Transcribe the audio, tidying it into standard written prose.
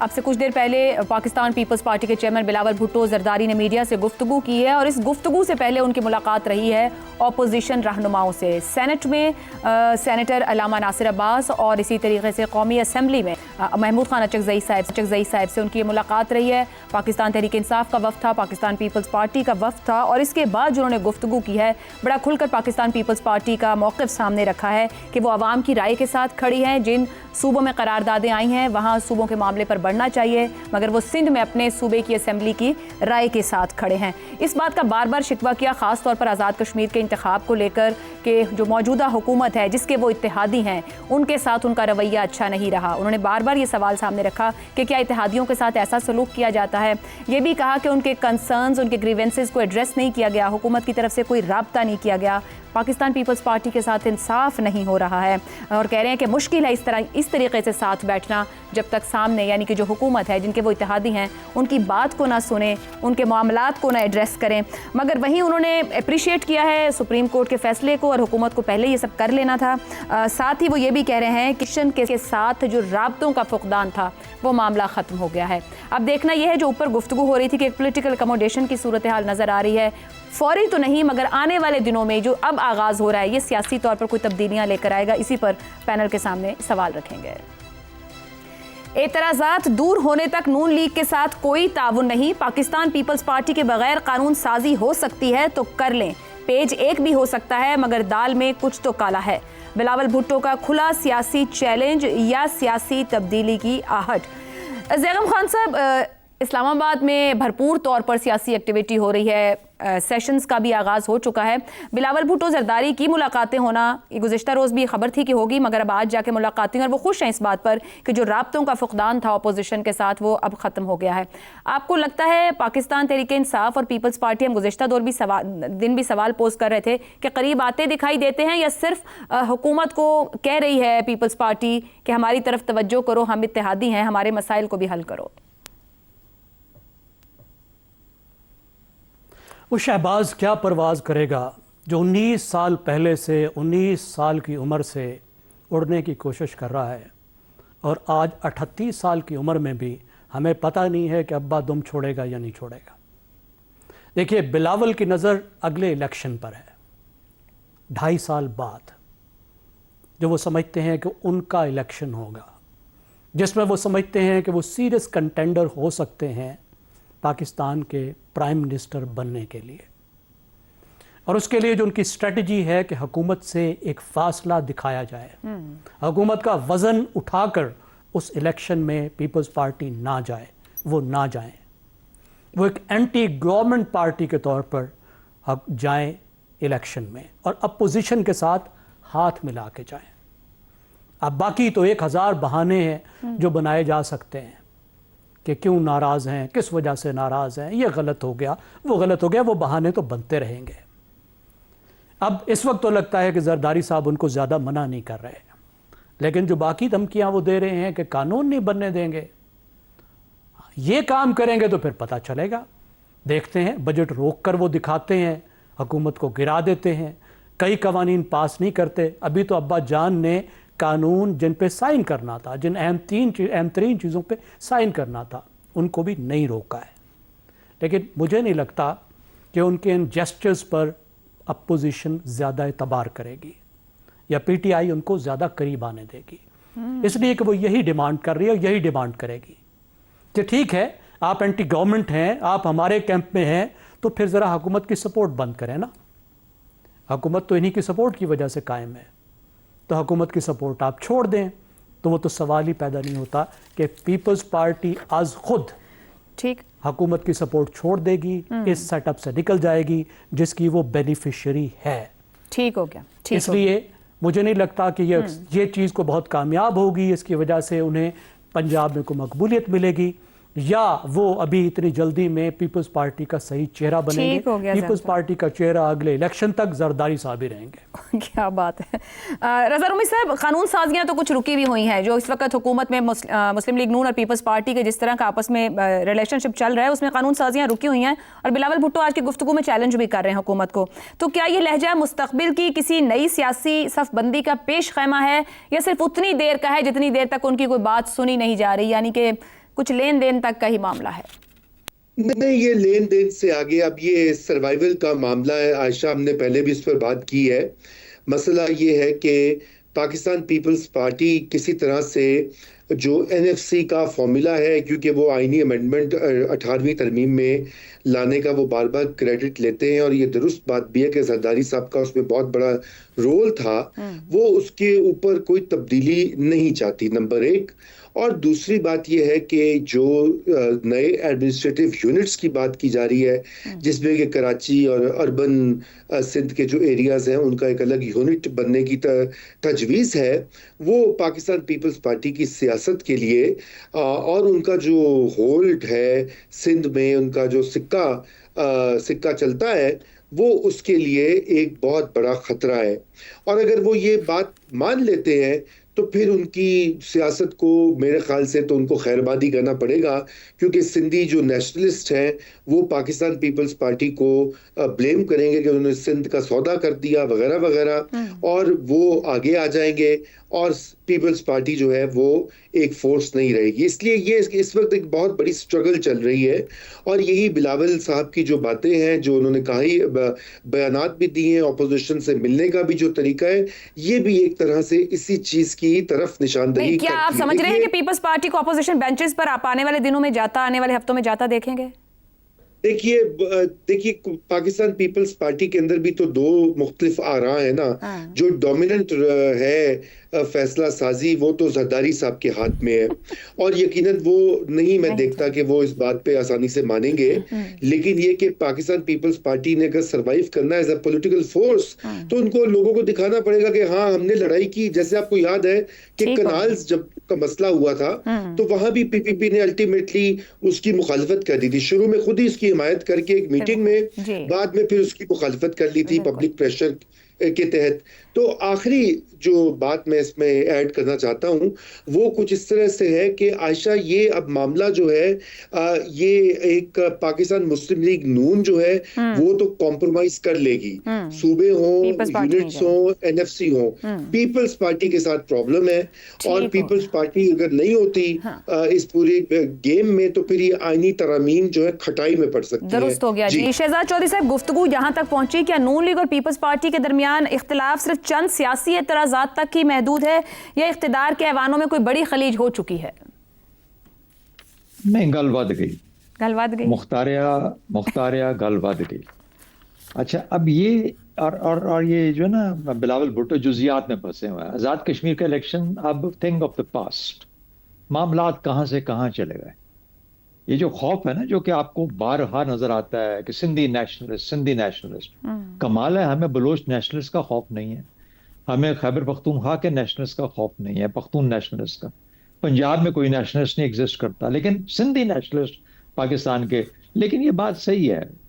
अब से कुछ देर पहले पाकिस्तान पीपल्स पार्टी के चेयरमैन बिलावल भुट्टो जरदारी ने मीडिया से गुफ्तगू की है और इस गुफ्तगू से पहले उनकी मुलाकात रही है ऑपोजिशन रहनुमाओं से। सेनेट में सेनेटर अलामा नासिर अब्बास और इसी तरीके से कौमी असम्बली में महमूद खान अचकजई साहब से उनकी मुलाकात रही है। पाकिस्तान तहरीक इंसाफ का वफ्द था, पाकिस्तान पीपल्स पार्टी का वफ्द था और इसके बाद जो उन्होंने गुफ्तगू की है, बड़ा खुलकर पाकिस्तान पीपल्स पार्टी का मौक़िफ़ सामने रखा है कि वो आवाम की राय के साथ खड़ी हैं। जिन सूबों में करारदादें आई हैं वहाँ सूबों के मामले पर बढ़ना चाहिए, मगर वो सिंध में अपने सूबे की असम्बली की राय के साथ खड़े हैं। इस बात का बार बार शिकवा किया, ख़ास तौर पर आज़ाद कश्मीर के इंतखाब को लेकर कि जो मौजूदा हुकूमत है जिसके वो इत्तेहादी हैं उनके साथ उनका रवैया अच्छा नहीं रहा। उन्होंने बार बार ये सवाल सामने रखा कि क्या इत्तेहादियों के साथ ऐसा सलूक किया जाता है। ये भी कहा कि उनके कंसर्न्स, उनके ग्रीवेंसेस को एड्रेस नहीं किया गया, हुकूमत की तरफ से कोई राब्ता नहीं किया गया, पाकिस्तान पीपल्स पार्टी के साथ इंसाफ नहीं हो रहा है और कह रहे हैं कि मुश्किल है इस तरीके से साथ बैठना जब तक सामने यानी कि जो हुकूमत है जिनके वो इत्तेहादी हैं उनकी बात को ना सुने, उनके मामलात को ना एड्रेस करें। मगर वहीं उन्होंने अप्रिशिएट किया है सुप्रीम कोर्ट के फैसले को और हुकूमत को पहले ये सब कर लेना था। साथ ही वो ये भी कह रहे हैं कि किशन के साथ जो राब्तों का फुकदान था वो मामला ख़त्म हो गया है। अब देखना यह है, जो ऊपर गुफ्तगू हो रही थी कि एक पोलिटिकल अकोमोडेशन की सूरत हाल नज़र आ रही है, फौरी तो नहीं मगर आने वाले दिनों में जो अब आगाज़ हो रहा है ये सियासी तौर पर कोई तब्दीलियाँ लेकर आएगा। इसी पर पैनल के सामने सवाल रखेंगे। एतराज़ात दूर होने तक नून लीग के साथ कोई ताउन नहीं, पाकिस्तान पीपल्स पार्टी के बगैर कानून साजी हो सकती है तो कर लें, पेज एक भी हो सकता है मगर दाल में कुछ तो काला है। बिलावल भुट्टो का खुला सियासी चैलेंज या सियासी तब्दीली की आहट। ज़ैगम खान साहब, इस्लामाबाद में भरपूर तौर पर सियासी एक्टिविटी हो रही है, सेशंस का भी आगाज़ हो चुका है। बिलावल भुट्टो जरदारी की मुलाकातें होना, ये गुज़िश्ता रोज़ भी खबर थी कि होगी, मगर अब आज जाके मुलाकातें और वो खुश हैं इस बात पर कि जो राब्तों का फुकदान था अपोजिशन के साथ वो अब ख़त्म हो गया है। आपको लगता है पाकिस्तान तहरीक इंसाफ और पीपल्स पार्टी, हम गुज़िश्ता दिन भी सवाल पोस्ट कर रहे थे कि करीब आते दिखाई देते हैं या सिर्फ हुकूमत को कह रही है पीपल्स पार्टी कि हमारी तरफ तवज्जो करो, हम इत्तेहादी हैं, हमारे मसाइल को भी हल करो? वो शहबाज क्या परवाज़ करेगा जो 19 साल पहले से 19 साल की उम्र से उड़ने की कोशिश कर रहा है और आज 38 साल की उम्र में भी हमें पता नहीं है कि अब्बा दुम छोड़ेगा या नहीं छोड़ेगा। देखिए, बिलावल की नज़र अगले इलेक्शन पर है, 2.5 साल बाद, जो वो समझते हैं कि उनका इलेक्शन होगा, जिसमें वो समझते हैं कि वो सीरियस कंटेंडर हो सकते हैं पाकिस्तान के प्राइम मिनिस्टर बनने के लिए। और उसके लिए जो उनकी स्ट्रेटजी है कि हुकूमत से एक फासला दिखाया जाए, हुकूमत का वज़न उठाकर उस इलेक्शन में पीपल्स पार्टी ना जाए, वो ना जाए, वो एक एंटी गवर्नमेंट पार्टी के तौर पर जाएं इलेक्शन में और अपोजिशन के साथ हाथ मिला के जाएं। अब बाकी तो 1000 बहाने हैं जो बनाए जा सकते हैं कि क्यों नाराज़ हैं, किस वजह से नाराज़ हैं, ये गलत हो गया, वो गलत हो गया, वो बहाने तो बनते रहेंगे। अब इस वक्त तो लगता है कि जरदारी साहब उनको ज़्यादा मना नहीं कर रहे, लेकिन जो बाकी धमकियां वो दे रहे हैं कि कानून नहीं बनने देंगे, ये काम करेंगे तो फिर पता चलेगा। देखते हैं, बजट रोक कर वो दिखाते हैं, हुकूमत को गिरा देते हैं, कई कवानीन पास नहीं करते। अभी तो अब्बा जान ने कानून जिन पे साइन करना था, जिन अहम तरीन चीज़ों पे साइन करना था, उनको भी नहीं रोका है। लेकिन मुझे नहीं लगता कि उनके इन जेस्चर्स पर अपोजिशन ज़्यादा एतबार करेगी या पीटीआई उनको ज़्यादा करीब आने देगी, इसलिए कि वो यही डिमांड कर रही है, यही डिमांड करेगी कि ठीक है, आप एंटी गवर्नमेंट हैं, आप हमारे कैंप में हैं, तो फिर ज़रा हुकूमत की सपोर्ट बंद करें ना। हुकूमत तो इन्हीं की सपोर्ट की वजह से कायम है, तो हुकूमत की सपोर्ट आप छोड़ दें तो वो तो सवाल ही पैदा नहीं होता कि पीपल्स पार्टी आज खुद ठीक हुकूमत की सपोर्ट छोड़ देगी, इस सेटअप से निकल जाएगी जिसकी वो बेनिफिशियरी है। ठीक हो गया, ठीक। इसलिए मुझे नहीं लगता कि ये चीज़ को बहुत कामयाब होगी, इसकी वजह से उन्हें पंजाब में कोई मकबूलियत मिलेगी या वो अभी इतनी जल्दी में पीपल्स पार्टी का सही चेहरा बनेंगे। पीपल्स पार्टी का चेहरा अगले इलेक्शन तक जरदारी साहब ही रहेंगे। क्या बात है। रज़ा रूमी साहब, कानून साजियाँ तो कुछ रुकी भी हुई हैं, जो इस वक्त हुकूमत में मुस्लिम लीग नून और पीपल्स पार्टी के जिस तरह का आपस में रिलेशनशिप चल रहा है उसमें कानून साजियाँ रुकी हुई हैं और बिलावल भुट्टो आज की गुफ्तगू में चैलेंज भी कर रहे हैं हुकूमत को। तो क्या ये लहजा मुस्तकबिल की किसी नई सियासी सफ़बंदी का पेश खैमा है या सिर्फ उतनी देर का है जितनी देर तक उनकी कोई बात सुनी नहीं जा रही, यानी कि कुछ लेन देन तक का ही मामला है? नहीं, ये लेन देन से आगे अब ये सर्वाइवल का मामला है आयशा, हमने पहले भी इस पर बात की है। मसला ये है कि पाकिस्तान पीपल्स पार्टी किसी तरह से जो एनएफसी का फॉर्मूला है, क्योंकि वो आईनी अमेंडमेंट 18वीं तरमीम में लाने का वो बार बार क्रेडिट लेते हैं, और ये दुरुस्त बात भी है कि जरदारी साहब का उसमें बहुत बड़ा रोल था, वो उसके ऊपर कोई तब्दीली नहीं चाहती, नंबर एक। और दूसरी बात यह है कि जो नए एडमिनिस्ट्रेटिव यूनिट्स की बात की जा रही है, जिसमें कि कराची और अर्बन सिंध के जो एरियाज हैं उनका एक अलग यूनिट बनने की तजवीज़ है, वो पाकिस्तान पीपल्स पार्टी की सियासत के लिए और उनका जो होल्ड है सिंध में, उनका जो सिक्का चलता है, वो उसके लिए एक बहुत बड़ा खतरा है। और अगर वो ये बात मान लेते हैं तो फिर उनकी सियासत को मेरे ख्याल से तो उनको खैरबादी करना पड़ेगा, क्योंकि सिंधी जो नेशनलिस्ट हैं वो पाकिस्तान पीपल्स पार्टी को ब्लेम करेंगे कि उन्होंने सिंध का सौदा कर दिया वगैरह वगैरह, और वो आगे आ जाएंगे और पीपल्स पार्टी जो है वो एक फोर्स नहीं रहेगी। इसलिए ये इस वक्त एक बहुत बड़ी स्ट्रगल चल रही है, और यही बिलावल साहब की जो बातें हैं, जो उन्होंने कही, बयानात भी दिए हैं, ऑपोजिशन से मिलने का भी जो तरीका है, ये भी एक तरह से इसी चीज की तरफ निशानदही क्या आप समझ रहे हैं कि पीपल्स पार्टी को ऑपोजिशन बेंचेस पर आप आने वाले दिनों में जाता, आने वाले हफ्तों में जाता देखेंगे? देखिए पाकिस्तान पीपल्स पार्टी के अंदर भी तो दो मुख्तलिफ आरा है ना। जो डोमिनेंट है फैसला साजी, वो तो जरदारी साहब के हाथ में है, और यकीनन वो नहीं, मैं देखता कि वो इस बात पे आसानी से मानेंगे। लेकिन ये कि पाकिस्तान पीपल्स पार्टी ने अगर सरवाइव करना है एज अ पॉलिटिकल फोर्स, तो उनको लोगों को दिखाना पड़ेगा कि हाँ, हमने लड़ाई की। जैसे आपको याद है कि कनाल्स जब का मसला हुआ था, तो वहां भी पीपीपी ने अल्टीमेटली उसकी मुखालफत कर दी थी, शुरू में खुद ही उसकी हिमायत करके एक मीटिंग में, बाद में फिर उसकी मुखालफत कर ली थी पब्लिक प्रेशर के तहत। तो आखिरी जो बात मैं इसमें ऐड करना चाहता हूं वो कुछ इस तरह से है कि आयशा, ये अब मामला जो है ये एक पाकिस्तान मुस्लिम लीग नून जो है वो तो कॉम्प्रोमाइज कर लेगी, सूबे हो, यूनिट्स हो, एनएफसी हो, पीपल्स पार्टी के साथ प्रॉब्लम है। और पीपल्स पार्टी अगर नहीं होती इस पूरे गेम में, तो फिर ये आईनी तरामीम जो है खटाई में पड़ सकती है। दुरुस्त हो गया जी। शहजाद चौधरी साहब, गुफ्तगू यहाँ तक पहुंची, क्या नून लीग और पीपल्स पार्टी के दरमियान इख्तिलाफ सिर्फ चंद सियासी एतराजात तक ही महदूद है, या इख्तिदार के ऐवानों में कोई बड़ी खलीज हो चुकी है? नहीं, गल वध गई, मुख्तारिया गल वध गई। अच्छा, अब ये और ये जो है ना, बिलावल भुट्टो जुजियात में फंसे हुए हैं। आजाद कश्मीर का इलेक्शन अब थिंग ऑफ द पास्ट, मामलात कहां से कहां चले गए। ये जो खौफ है ना, जो कि आपको बारहा नजर आता है कि सिंधी नेशनलिस्ट, कमाल है, हमें बलोच नेशनलिस्ट का खौफ नहीं है, हमें खैबर पख्तूनख्वा के नेशनलिस्ट का खौफ नहीं है, पख्तून नेशनलिस्ट का। पंजाब में कोई नेशनलिस्ट नहीं एग्जिस्ट करता, लेकिन सिंधी नेशनलिस्ट पाकिस्तान के। लेकिन ये बात सही है,